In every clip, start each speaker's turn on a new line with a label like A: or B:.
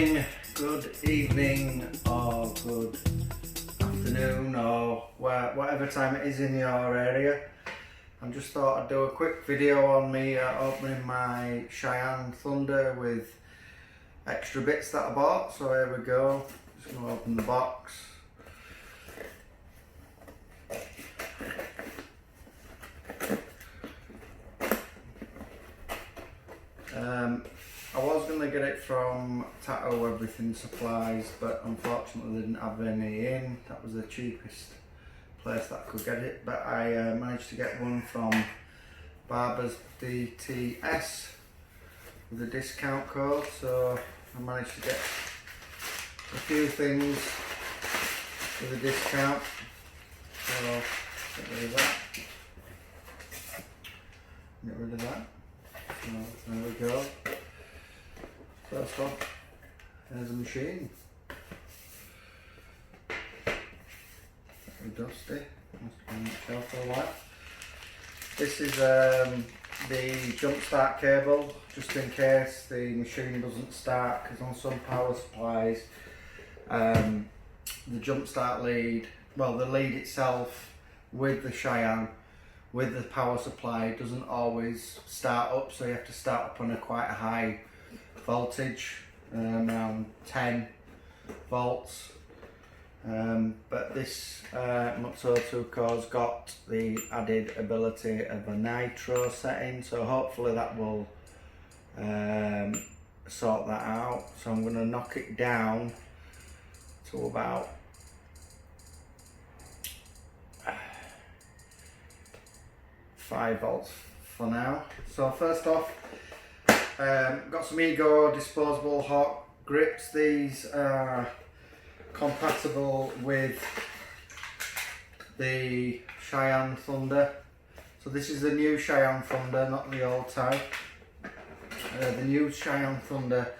A: morning, good evening, or good afternoon, or whatever time it is in your area. I just thought I'd do a quick video on me opening my Cheyenne Thunder with extra bits that I bought. So here we go, just going to open the box. I was going to get it from Tattoo Everything Supplies, but unfortunately they didn't have any in. That was the cheapest place that I could get it, but I managed to get one from Barber's DTS with a discount code, so I managed to get a few things with a discount. So get rid of that. Get rid of that. So there we go. First off, there's a machine. Very dusty. Must have been on the shelf for a while. This is the jump start cable, just in case the machine doesn't start, because on some power supplies the jump start lead, well, the lead itself with the Cheyenne, with the power supply, doesn't always start up, so you have to start up on quite a high voltage, around 10 volts. But this Mutsu 2 core's got the added ability of a nitro setting, so hopefully that will sort that out. So I'm going to knock it down to about 5 volts for now. So first off, got some Ego Disposable Hot Grips. These are compatible with the Cheyenne Thunder. So this is the new Cheyenne Thunder, not the old type. The new Cheyenne Thunder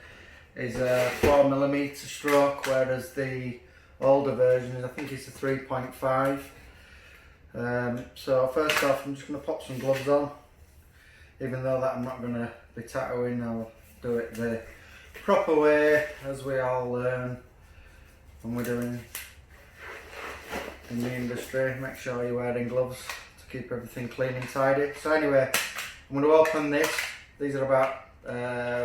A: is a 4mm stroke, whereas the older version is, I think it's a 3.5. So first off, I'm just going to pop some gloves on. Even though that I'm not going to be tattooing, I'll do it the proper way, as we all learn when we're doing in the industry. Make sure you're wearing gloves to keep everything clean and tidy. So anyway, I'm going to open this. These are about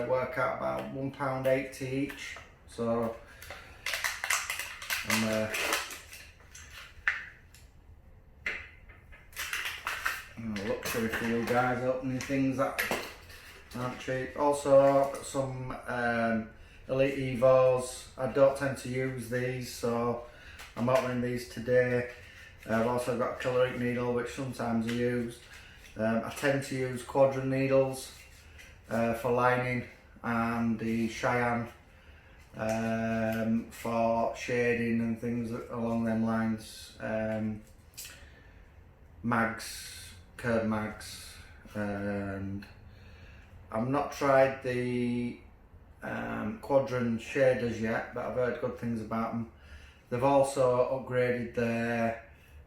A: work out about £1.80 each. So I'm look through for you guys, opening things that aren't cheap. Also, I've got some Elite Evos. I don't tend to use these, so I'm opening these today. I've also got a killer ink needle, which sometimes I use. I tend to use quadrant needles for lining, and the Cheyenne for shading and things along them lines. Mags, curved mags, and I've not tried the quadrant shaders yet, but I've heard good things about them. They've also upgraded their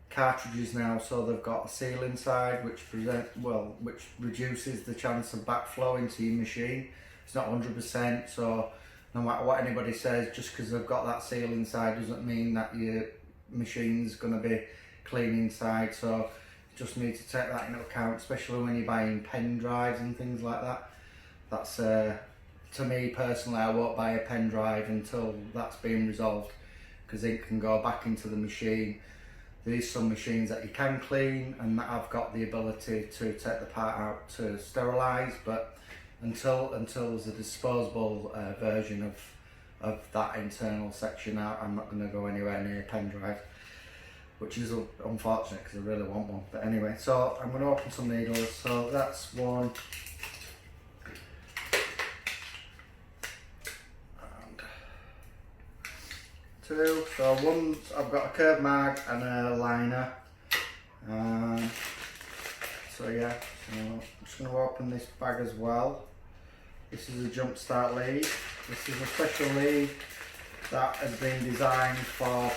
A: cartridges now, so they've got a seal inside which reduces the chance of backflow into your machine. It's not 100%, so no matter what anybody says, just because they've got that seal inside doesn't mean that your machine's going to be clean inside. So you just need to take that into account, especially when you're buying pen drives and things like that. That's to me personally, I won't buy a pen drive until that's been resolved, because ink can go back into the machine. There's some machines that you can clean and that I've got the ability to take the part out to sterilise, but until there's a disposable version of that internal section out, I'm not going to go anywhere near a pen drive, which is unfortunate because I really want one. But anyway, so I'm going to open some needles. So that's one. Two. So one, I've got a curved mag and a liner. So yeah, so I'm just going to open this bag as well. This is a jump start lead. This is a special lead that has been designed for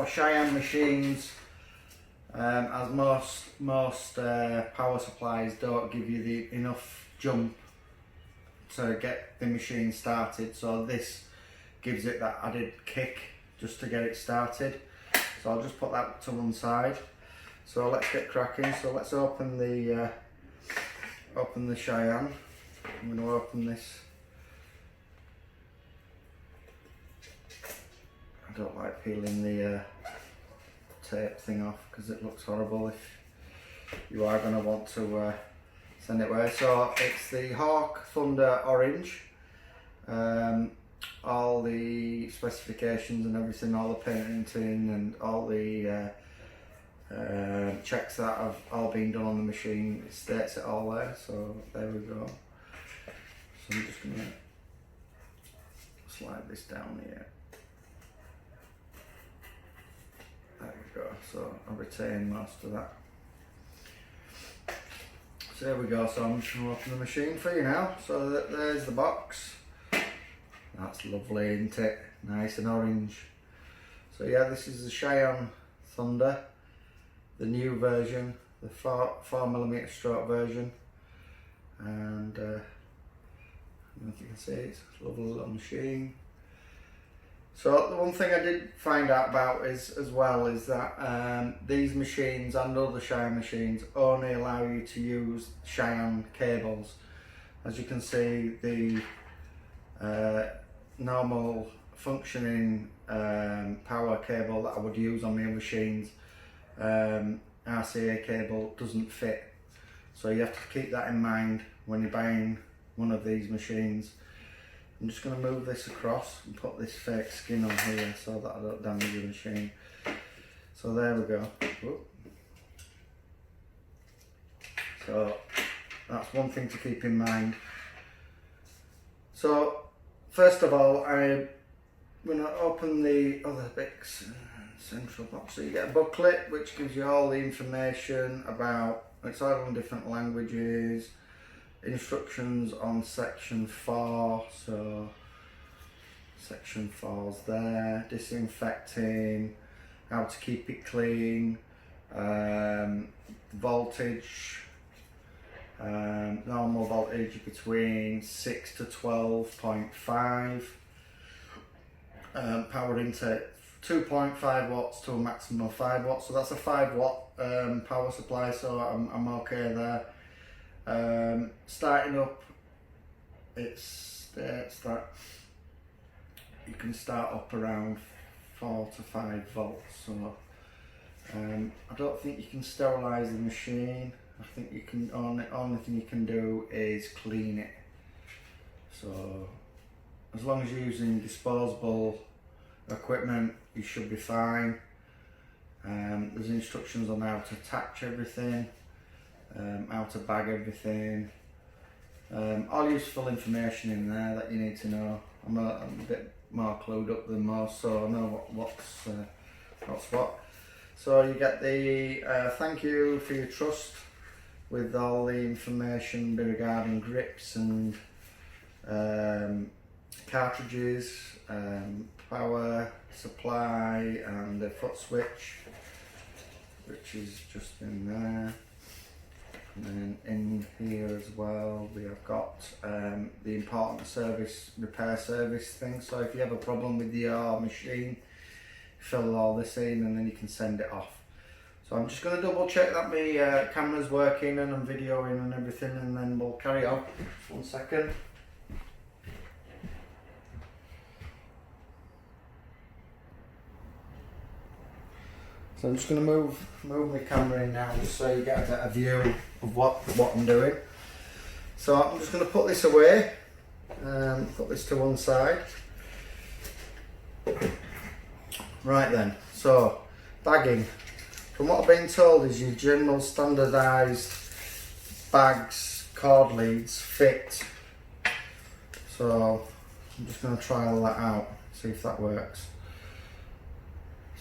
A: Cheyenne machines, as most power supplies don't give you enough jump to get the machine started, so this gives it that added kick just to get it started. So I'll just put that to one side. So let's get cracking. So let's open the Cheyenne. I'm going to open this. I don't like peeling the tape thing off because it looks horrible if you are going to want to send it away. So it's the Hawk Thunder Orange. All the specifications and everything, all the painting and all the checks that have all been done on the machine, it states it all there. So there we go. So I'm just going to slide this down here. There we go, so I retain most of that. So there we go, so I'm just going to open the machine for you now. So there's the box. That's lovely, isn't it? Nice and orange. So yeah, this is the Cheyenne Thunder, the new version, the 4mm stroke version. And I don't know if you can see, it's a lovely little machine. So the one thing I did find out about is that these machines and other Cheyenne machines only allow you to use Cheyenne cables. As you can see, the normal functioning power cable that I would use on my machines, RCA cable, doesn't fit. So you have to keep that in mind when you're buying one of these machines. I'm just going to move this across and put this fake skin on here so that I don't damage the machine. So there we go. Whoop. So that's one thing to keep in mind. So first of all, I'm going to open the other bits central box. So you get a booklet which gives you all the information about, it's all in different languages. Instructions on section 4, so section 4's there, disinfecting, how to keep it clean, voltage, normal voltage between 6 to 12.5, power intake 2.5 watts to a maximum of 5 watts, so that's a 5 watt power supply, so I'm okay there. Starting up, it states that you can start up around 4 to 5 volts, so I don't think you can sterilise the machine. I think you can, only thing you can do is clean it. So as long as you're using disposable equipment, you should be fine. There's instructions on how to attach everything, how to bag everything, all useful information in there that you need to know. I'm a bit more clued up than most, so I know what's what. So you get the thank you for your trust, with all the information regarding grips and cartridges, power supply, and the foot switch, which is just in there. And then in here as well we have got the important repair service thing. So if you have a problem with your machine, fill all this in and then you can send it off. So I'm just going to double check that my camera's working and I'm videoing and everything, and then we'll carry on. 1 second. So I'm just going to move my camera in now just so you get a better view of what I'm doing. So I'm just going to put this away, put this to one side. Right then, so bagging. From what I've been told is your general standardised bags, cord leads fit. So I'm just going to try all that out, see if that works.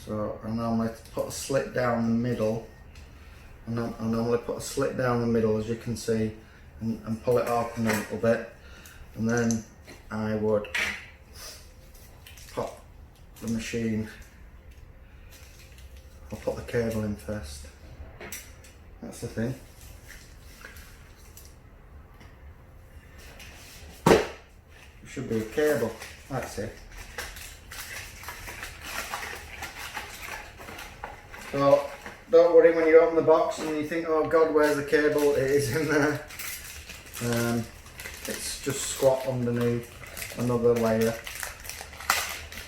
A: So I normally put a slit down the middle, and I normally put a slit down the middle, as you can see, and pull it open a little bit, and then I would pop the machine. I'll put the cable in first. That's the thing. should be a cable. That's it. So don't worry when you open the box and you think, oh God, where's the cable? It is in there. It's just squat underneath another layer.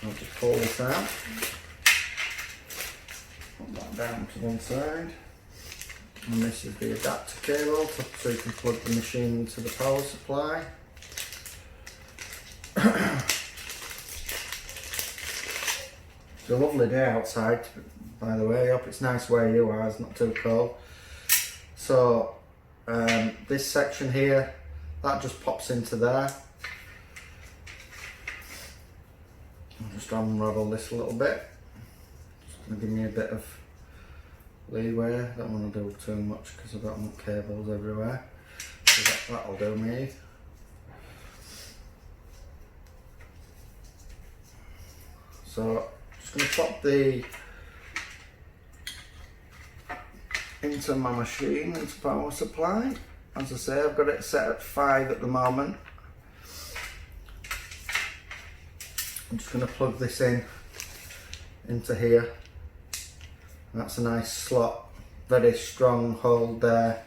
A: I'll just pull this out. Put that down to one side. And this is the adapter cable so you can plug the machine into the power supply. It's a lovely day outside, by the way. I hope it's nice where you are, it's not too cold. So this section here, that just pops into there. I'll just unravel this a little bit. Just going to give me a bit of leeway. I don't want to do too much because I've got cables everywhere. So that'll do me. So just going to pop the into my machine, into power supply. As I say, I've got it set at 5 at the moment. I'm just going to plug this in into here. That's a nice slot, very strong hold there.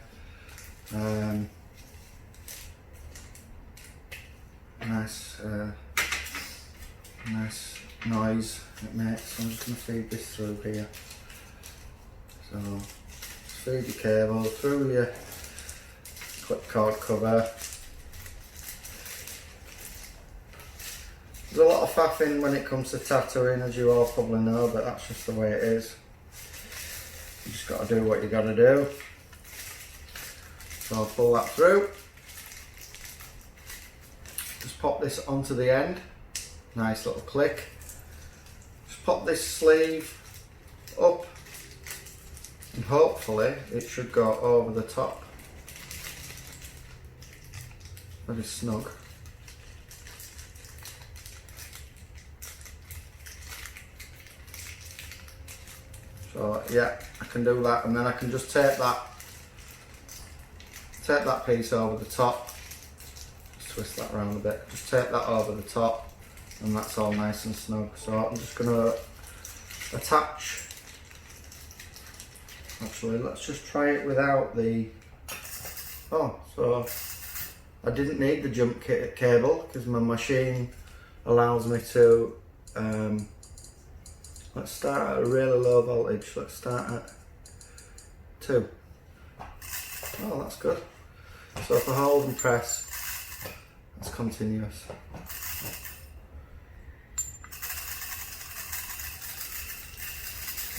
A: Nice noise it makes. So I'm just going to feed this through here. So feed your cable through your clip cord cover. There's a lot of faffing when it comes to tattooing, as you all probably know, but that's just the way it is. You just got to do what you got to do. So I'll pull that through. Just pop this onto the end. Nice little click. Just pop this sleeve up and hopefully it should go over the top. Very snug. So yeah, I can do that, and then I can just take that piece over the top. Just twist that around a bit. Just take that over the top, and that's all nice and snug. So I'm just going to attach. Actually, let's just try it without the. Oh, so I didn't need the jump cable because my machine allows me to. Let's start at a really low voltage. Let's start at 2. Oh, that's good. So if I hold and press, it's continuous.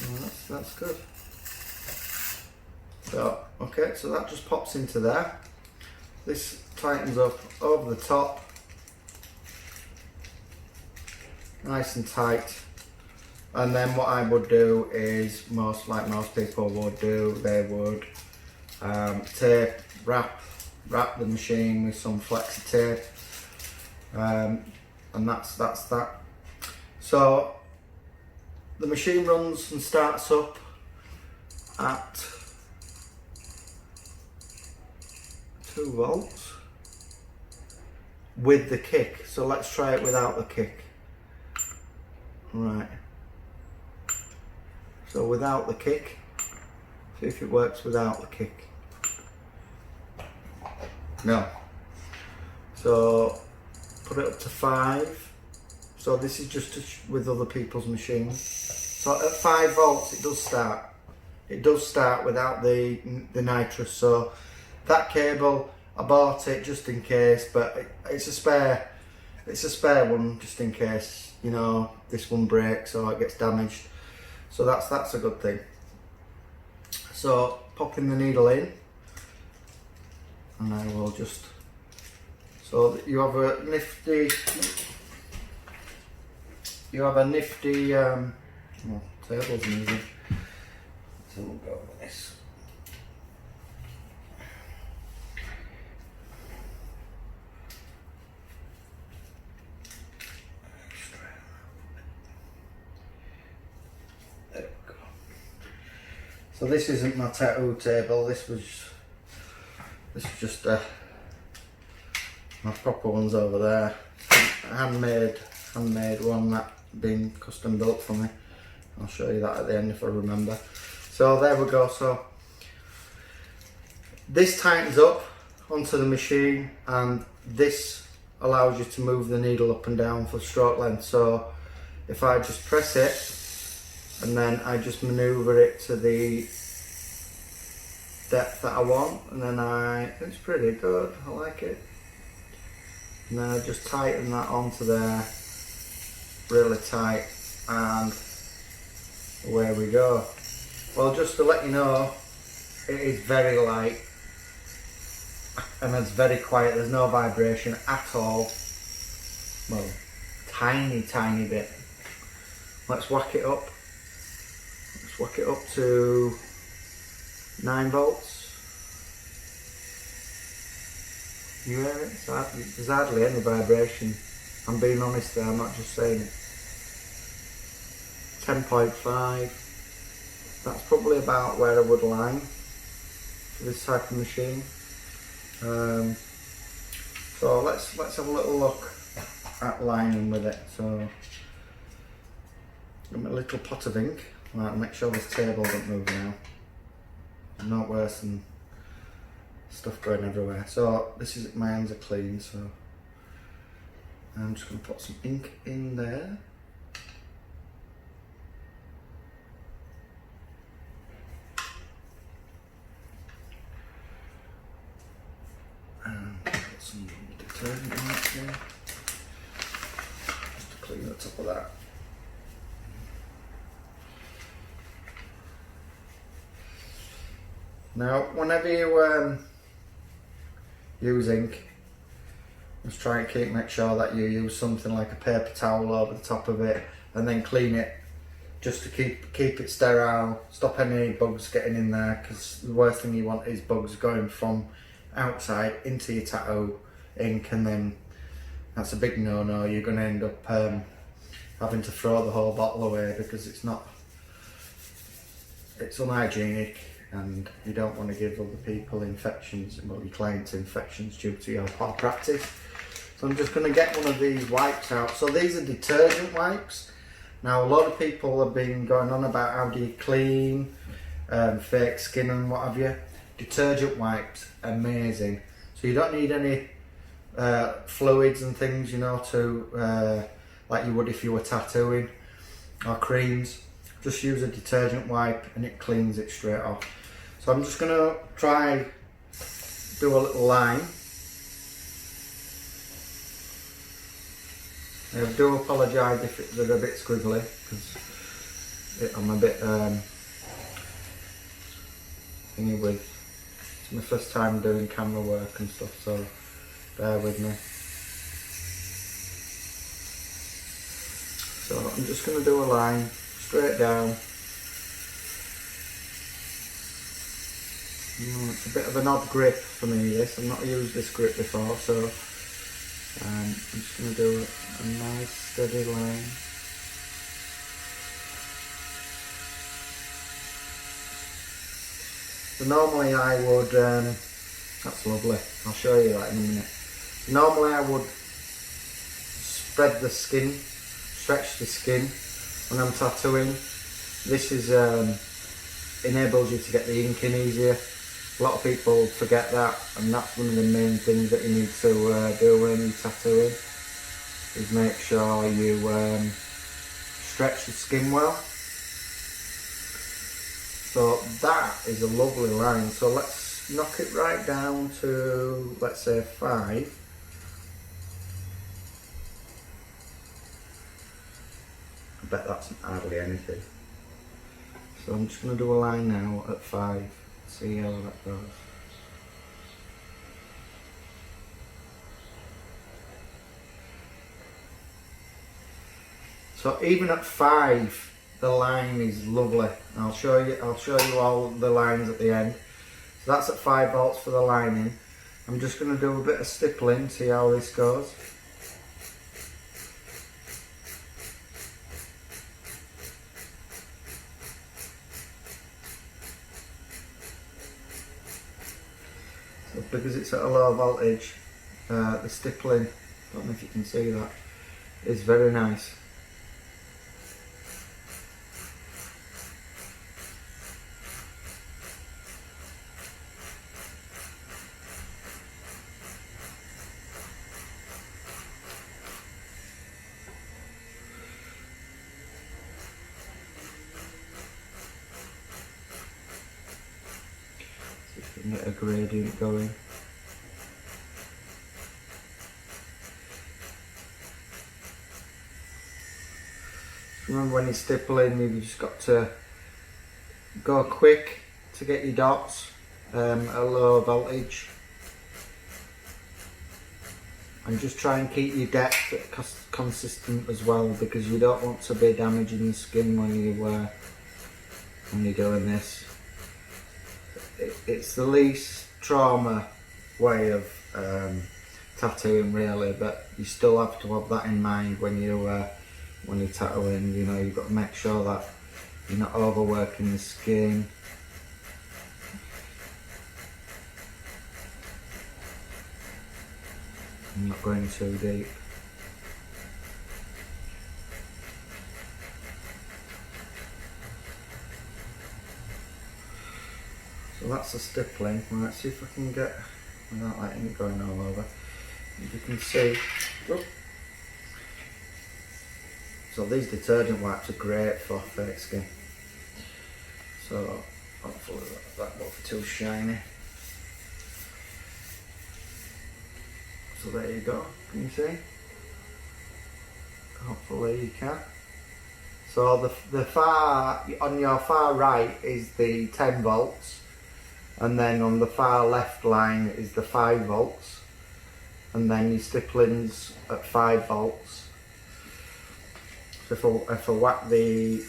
A: Oh, that's good. So, okay, so that just pops into there. This tightens up over the top. Nice and tight. And then what I would do is, like most people would do, they would tape, wrap the machine with some flexi tape, and that's that. So the machine runs and starts up at 2 volts with the kick. So let's try it without the kick. Right. So without the kick, see if it works without the kick. No. So put it up to 5. So this is just with other people's machines. So at 5 volts it does start. It does start without the nitrous. So that cable, I bought it just in case, but it's a spare one just in case, you know, this one breaks or it gets damaged. So that's a good thing. So popping the needle in, and I will just, so that you have a nifty, well, table's amazing. So we'll go with this. So this isn't my tattoo table, this was just my proper one's over there. handmade one that been custom built for me. I'll show you that at the end if I remember. So there we go. So this tightens up onto the machine, and this allows you to move the needle up and down for stroke length. So if I just press it and then I just maneuver it to the depth that I want, and then it's pretty good, I like it. And then I just tighten that onto there really tight, and away we go. Well, just to let you know, it is very light and it's very quiet. There's no vibration at all. Well, tiny bit. Let's whack it up. Let's whack it up to 9 volts. You hear it? There's hardly any vibration. I'm being honest there, I'm not just saying it. 10.5. That's probably about where I would line for this type of machine. So let's have a little look at lining with it. So got my little pot of ink. Right, make sure this table doesn't move now. Not worse than stuff going everywhere. So this is, my hands are clean, so I'm just going to put some ink in there. And put some detergent wipes here, just to clean the top of that. Now, whenever you use ink, just try and make sure that you use something like a paper towel over the top of it, and then clean it just to keep it sterile, stop any bugs getting in there, because the worst thing you want is bugs going from outside into your tattoo ink, and then that's a big no-no. You're going to end up having to throw the whole bottle away because it's unhygienic, and you don't want to give other people infections, well, your clients infections due to your poor practice. So I'm just going to get one of these wipes out. So these are detergent wipes. Now, a lot of people have been going on about how do you clean fake skin and what have you. Detergent wipes, amazing. So you don't need any fluids and things, you know, to like you would if you were tattooing, or creams. Just use a detergent wipe and it cleans it straight off. So I'm just going to try do a little line. I do apologise if they're a bit squiggly, because I'm a bit thingy with. It's my first time doing camera work and stuff, so bear with me. So I'm just going to do a line straight down. It's a bit of an odd grip for me, this. I've not used this grip before, so I'm just going to do a nice steady line. So normally I would, that's lovely, I'll show you that in a minute. Normally I would spread the skin, stretch the skin when I'm tattooing. This is enables you to get the ink in easier. A lot of people forget that, and that's one of the main things that you need to do when you're tattooing, is make sure you stretch the skin well. So that is a lovely line. So let's knock it right down to, let's say, 5. I bet that's hardly anything. So I'm just going to do a line now at 5. See how that goes. So even at 5, the line is lovely. I'll show you all the lines at the end. So that's at 5 volts for the lining. I'm just going to do a bit of stippling, see how this goes. So because it's at a low voltage, the stippling, I don't know if you can see that, is very nice. See if we can get a gradient going. Remember, when you're stippling, you've just got to go quick to get your dots at low voltage, and just try and keep your depth consistent as well, because you don't want to be damaging your skin when you're doing this. It's the least trauma way of tattooing, really, but you still have to have that in mind when you're tattooing. You know, you've got to make sure that you're not overworking the skin. I'm not going too deep. So that's the stippling. Let's see if I can get, without letting it going all over. As you can see, whoop. So these detergent wipes are great for fake skin. So hopefully that won't be too shiny. So there you go, can you see? Hopefully you can. So the far, on your far right is the 10 volts, and then on the far left line is the 5 volts, and then your stippling's at 5 volts. So if I whack the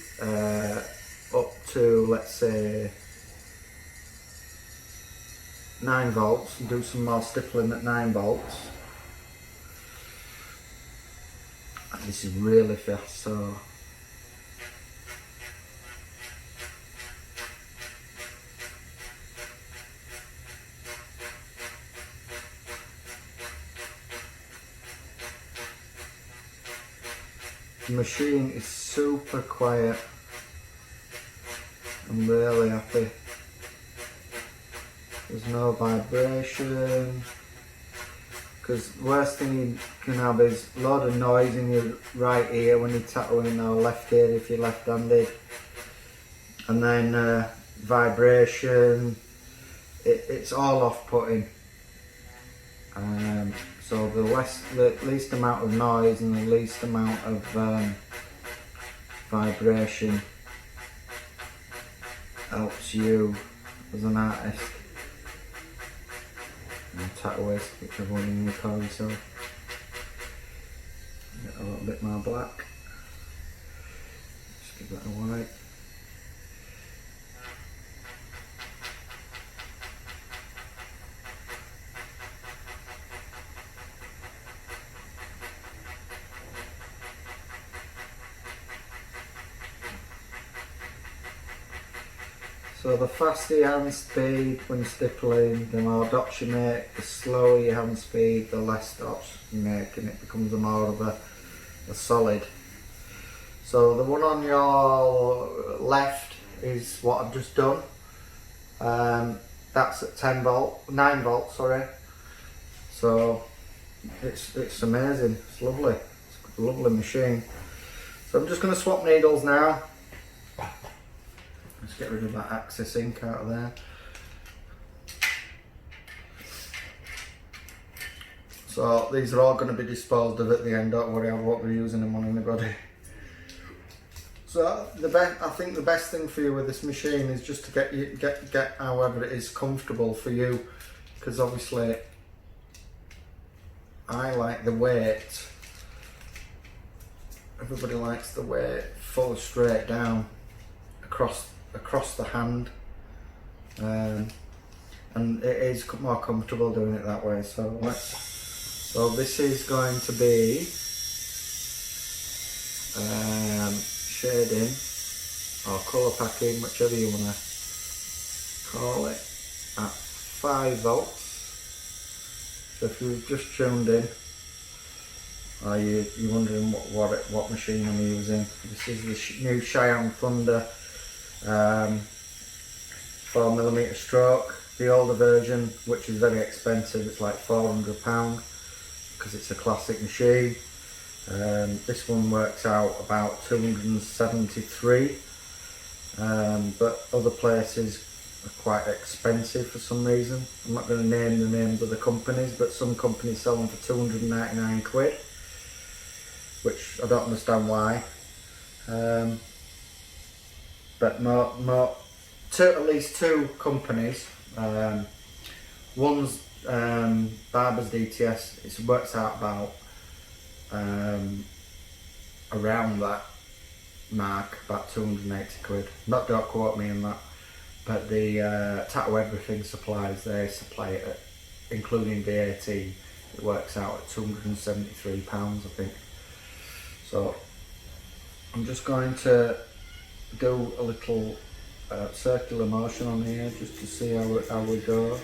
A: up to, let's say, 9 volts and do some more stippling at 9 volts, and this is really fast, so the machine is super quiet. I'm really happy. There's no vibration, because the worst thing you can have is a lot of noise in your right ear when you're tattooing, or left ear if you're left-handed, and then vibration. It's all off-putting. So the least amount of noise and the least amount of vibration helps you as an artist, and tattooist, whichever one you call yourself. Get a little bit more black. Just give that a white. So the faster your hand speed when stippling, the more dots you make. The slower your hand speed, the less dots you make, and it becomes more of a solid. So the one on your left is what I've just done. That's at 9 volts, sorry. So it's amazing, it's lovely, it's a lovely machine. So I'm just going to swap needles now. Let's get rid of that Access ink out of there. So these are all going to be disposed of at the end, don't worry, I won't be using them on anybody. So I think the best thing for you with this machine is just to get however it is comfortable for you, because obviously I like the weight. Everybody likes the weight full straight down across the hand, and it is more comfortable doing it that way. So this is going to be shading or colour packing, whichever you want to call it, at 5 volts. So if you've just tuned in, Or you're wondering what machine I'm using. This is the new Cheyenne Thunder 4mm stroke. The older version, which is very expensive, it's like £400 because it's a classic machine. This one works out about 273, but other places are quite expensive for some reason. I'm not going to name the names of the companies, but some companies sell them for 299 quid, which I don't understand why. But at least two companies. One's Barber's DTS. It works out about around that mark, about 280 quid. Don't quote me on that. But the Tattoo Everything supplies, they supply it at, including VAT, it works out at £273, I think. So I'm just going to do a little circular motion on here just to see how we go.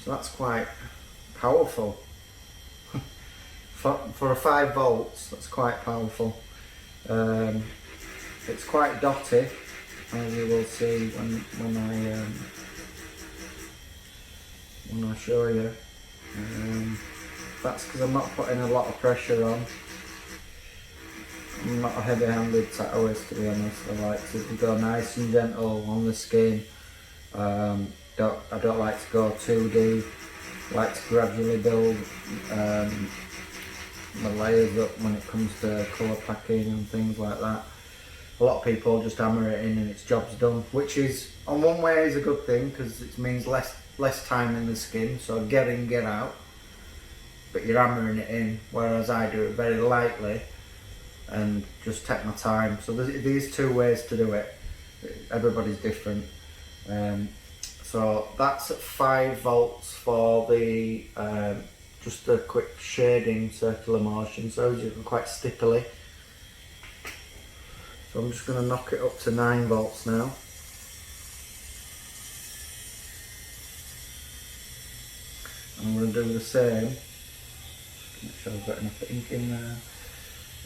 A: So that's quite powerful. For a 5 volts, that's quite powerful. It's quite dotty, as you will see when I show you. That's because I'm not putting a lot of pressure on. I'm not a heavy-handed tattooist, to be honest. I like to go nice and gentle on the skin. I don't like to go too deep. I like to gradually build my layers up when it comes to colour packing and things like that. A lot of people just hammer it in and its job's done, which is, on one way, is a good thing because it means less time in the skin, so get in, get out, but you're hammering it in, whereas I do it very lightly and just take my time. So there's two ways to do it. Everybody's different. So that's at 5 volts for the just a quick shading circular motion, so as you can quite stippily. So I'm just going to knock it up to 9 volts now. I'm going to do the same. Just make sure I've got enough ink in there.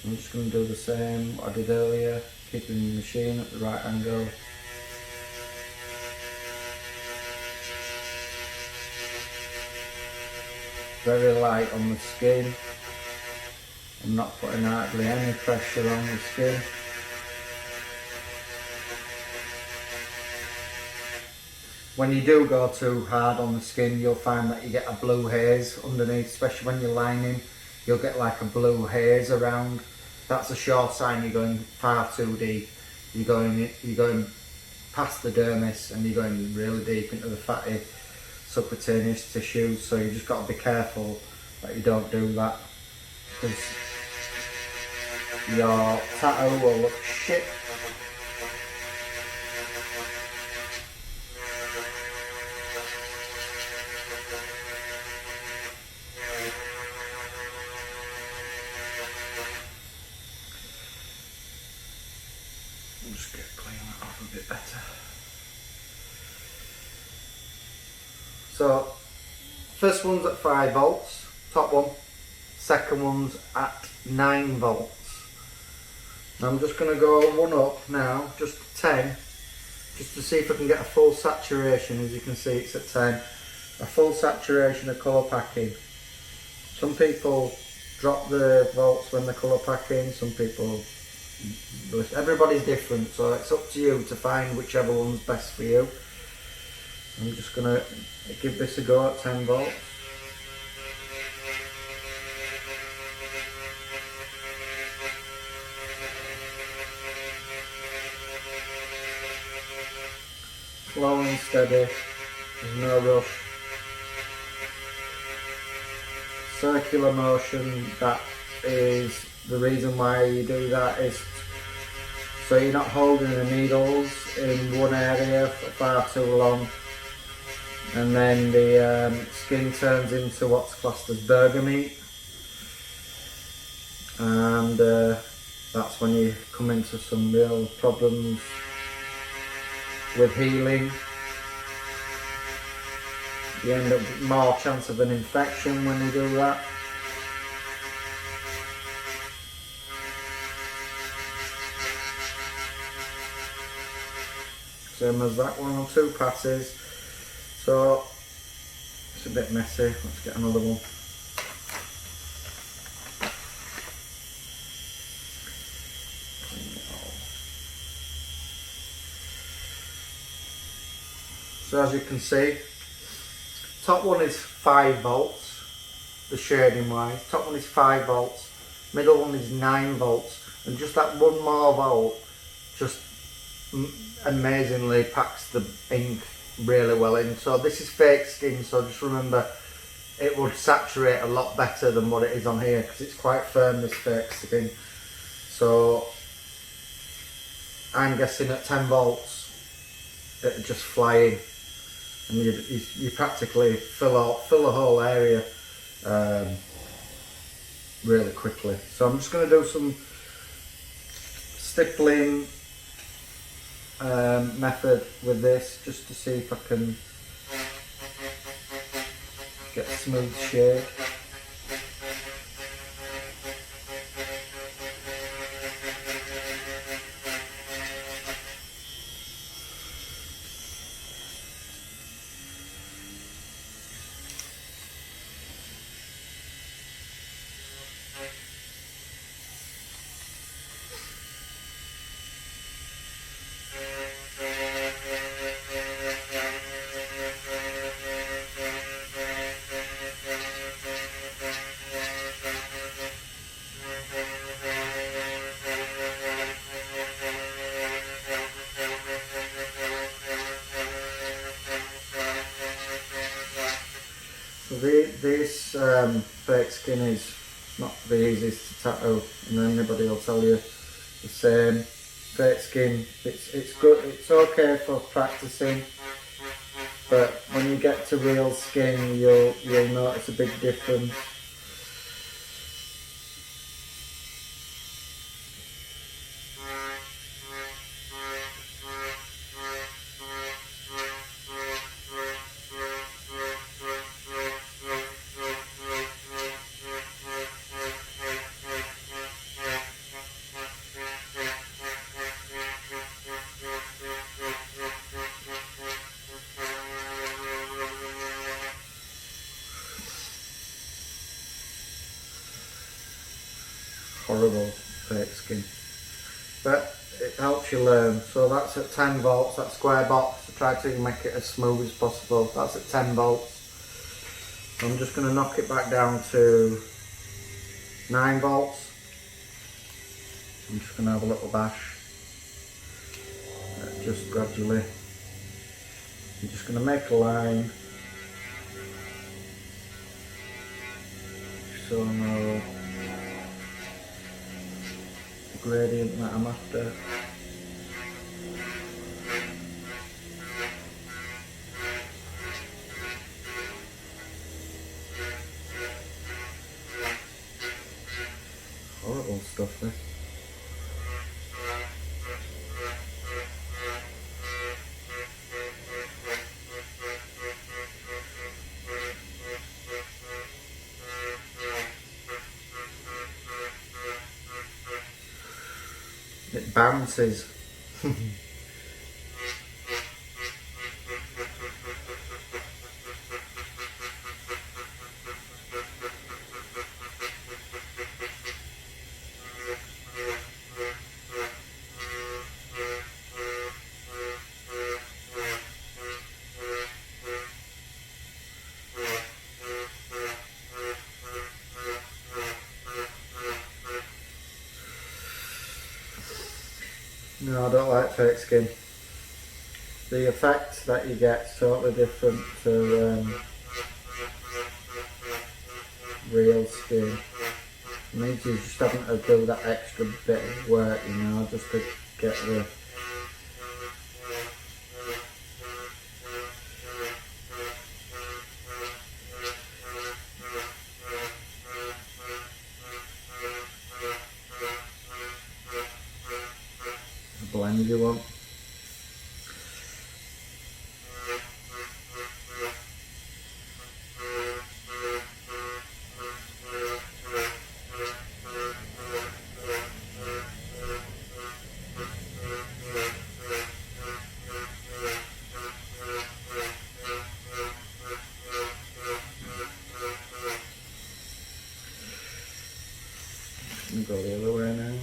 A: I'm just going to do the same what I did earlier, keeping the machine at the right angle. Very light on the skin. I'm not putting hardly any pressure on the skin. When you do go too hard on the skin, you'll find that you get a blue haze underneath, especially when you're lining. You'll get like a blue haze around. That's a sure sign you're going far too deep. You're going past the dermis and you're going really deep into the fatty subcutaneous tissues. So you just got to be careful that you don't do that, because your tattoo will look shit. I'll just clean that off a bit better. So, first one's at 5 volts, top one. Second one's at 9 volts. I'm just going to go one up now, just 10, just to see if I can get a full saturation. As you can see, it's at 10. A full saturation of colour packing. Some people drop the volts when they're colour packing, some people, everybody's different, so it's up to you to find whichever one's best for you. I'm just going to give this a go at 10 volts. Slow and steady, there's no rush. Circular motion, that is the reason why you do that, is so you're not holding the needles in one area for far too long, and then the skin turns into what's classed as burger meat, and that's when you come into some real problems with healing. you end up with more chance of an infection when you do that. Same as that one on 2 passes. So it's a bit messy. Let's get another one. So as you can see, top one is 5 volts, the shading wise. Top one is 5 volts, middle one is 9 volts, and just that one more volt just amazingly packs the ink really well in. So this is fake skin, so just remember it would saturate a lot better than what it is on here, because it's quite firm, this fake skin. So I'm guessing at 10 volts it would just fly in, and you practically fill the whole area really quickly. So I'm just going to do some stippling method with this, just to see if I can get a smooth shade. This fake skin is not the easiest to tattoo, and anybody will tell you the same. Fake skin, it's good, it's okay for practicing, but when you get to real skin, you'll notice a big difference. Horrible fake skin, but it helps you learn. So that's at 10 volts, that square box. I try to make it as smooth as possible. That's at 10 volts. So I'm just going to knock it back down to 9 volts. I'm just going to have a little bash, just gradually. I'm just going to make a line, so I know gradient that I'm after. Horrible stuff there. It bounces. No, I don't like fake skin. The effect that you get is totally different to real skin. It means you're just having to do that extra bit of work, you know, just to get the blend you want. I'm going to go the other way now.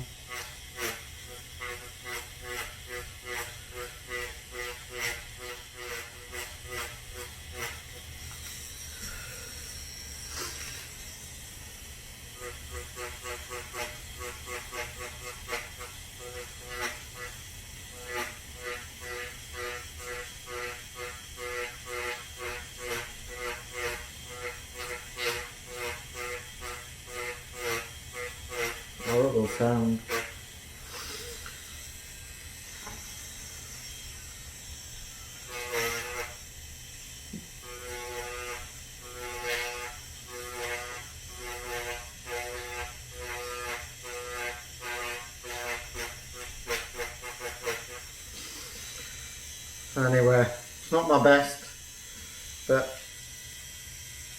A: Horrible sound. Anyway, it's not my best, but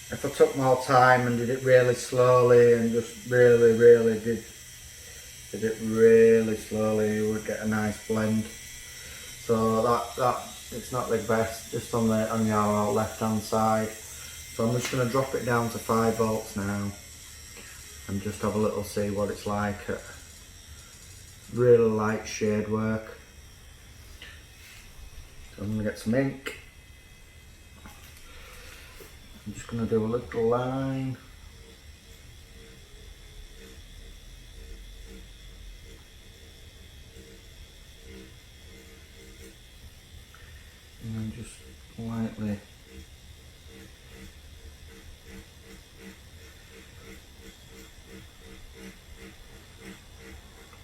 A: if I took more time and did it really slowly and just really did it really slowly, you would get a nice blend. So that it's not the best, just on your left hand side. So I'm just going to drop it down to 5 volts now and just have a little see what it's like at really light shade work. So I'm going to get some ink. I'm just going to do a little line. And then just lightly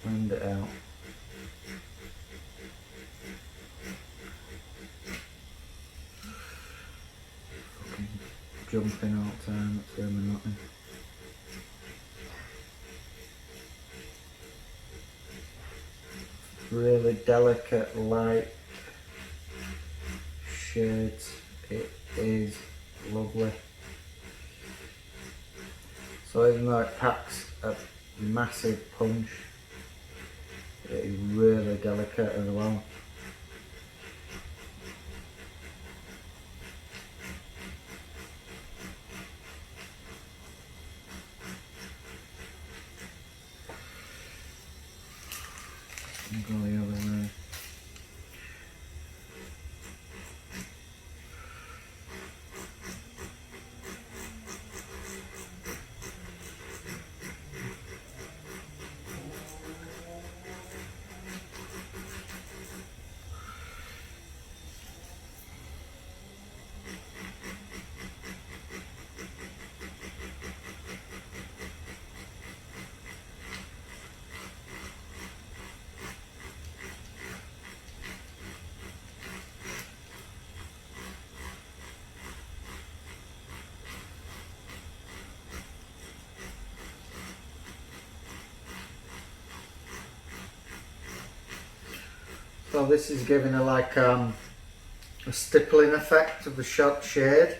A: blend it out. Fucking jumping all the time, it's doing me nothing. Really delicate light shades, it is lovely. So even though it packs a massive punch, it is really delicate as well. I'll go the other way. So this is giving a a stippling effect of the shade.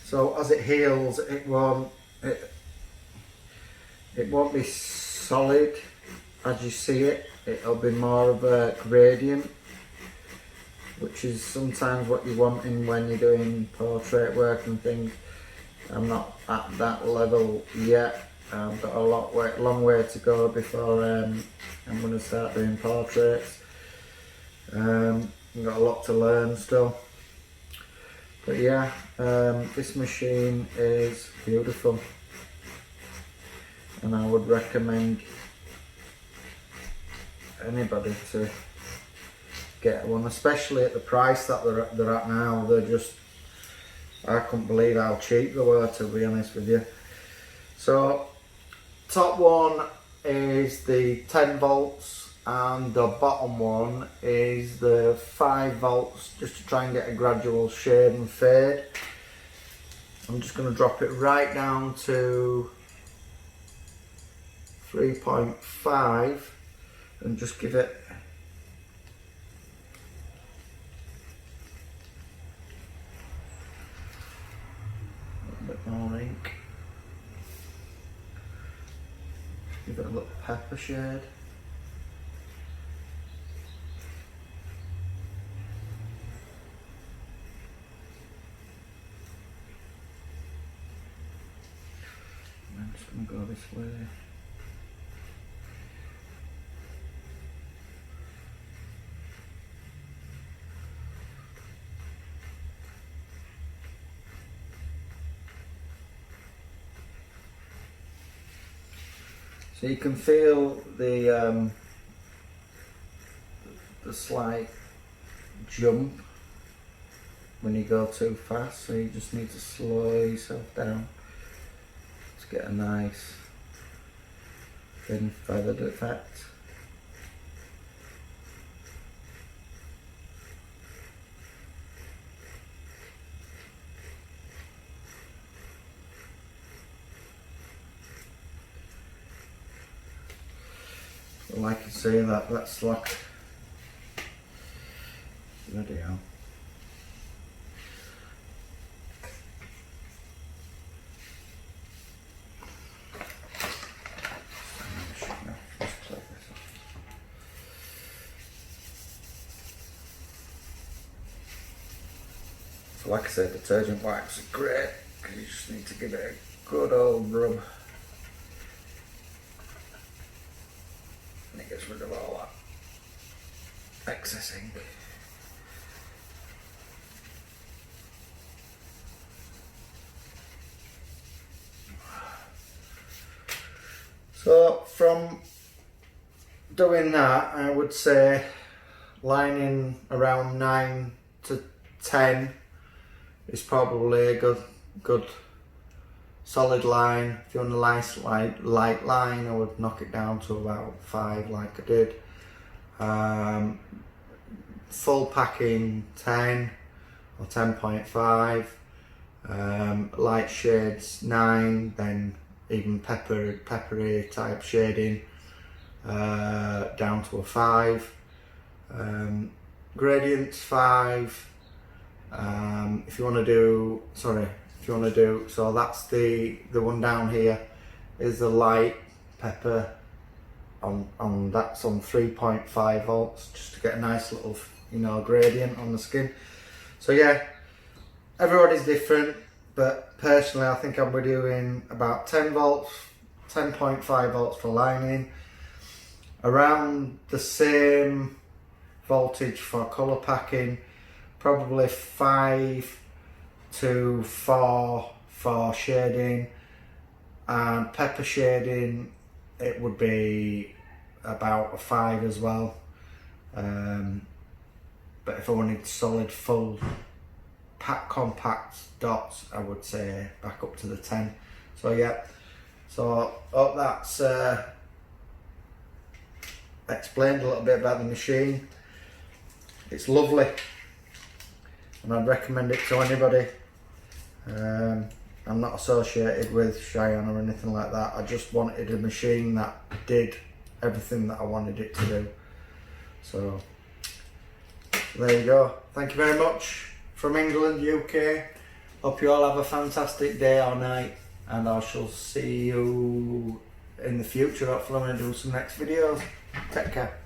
A: So as it heals, it won't be solid as you see it. It'll be more of a gradient, which is sometimes what you're wanting when you're doing portrait work and things. I'm not at that level yet. I've got a long way to go before I'm going to start doing portraits. I've got a lot to learn still, but yeah, this machine is beautiful and I would recommend anybody to get one, especially at the price that they're at now. They're just, I couldn't believe how cheap they were, to be honest with you. So top one is the 10 volts and the bottom one is the 5 volts, just to try and get a gradual shade and fade. I'm just going to drop it right down to 3.5 and just give it a little bit more ink, give it a little pepper shade. I'm just going to go this way. So you can feel the slight jump when you go too fast, so you just need to slow yourself down to get a nice thin feathered effect. Like I say, that's like bloody hell. So like I said, detergent wipes are great because you just need to give it a good old rub. And it gets rid of all that excess ink. So from doing that, I would say lining around 9 to 10 is probably a good solid line. If you want a nice light line, I would knock it down to about 5 like I did. Full packing 10 or 10.5. Light shades 9, then even peppery type shading down to a 5. Gradients 5. If you want to do, so that's the one down here is the light pepper on that's on 3.5 volts, just to get a nice little, you know, gradient on the skin. So yeah, everybody's different, but personally I think I'm doing about 10 volts, 10.5 volts for lining, around the same voltage for colour packing, probably 5 to 4 for shading, and pepper shading it would be about a 5 as well. But if I wanted solid full compact dots, I would say back up to the 10. So yeah, so hope that's explained a little bit about the machine. It's lovely and I'd recommend it to anybody. I'm not associated with Cheyenne or anything like that. I just wanted a machine that did everything that I wanted it to do. So there you go. Thank you very much from England, UK. Hope you all have a fantastic day or night, and I shall see you in the future. Hopefully I'm going to do some next videos. Take care.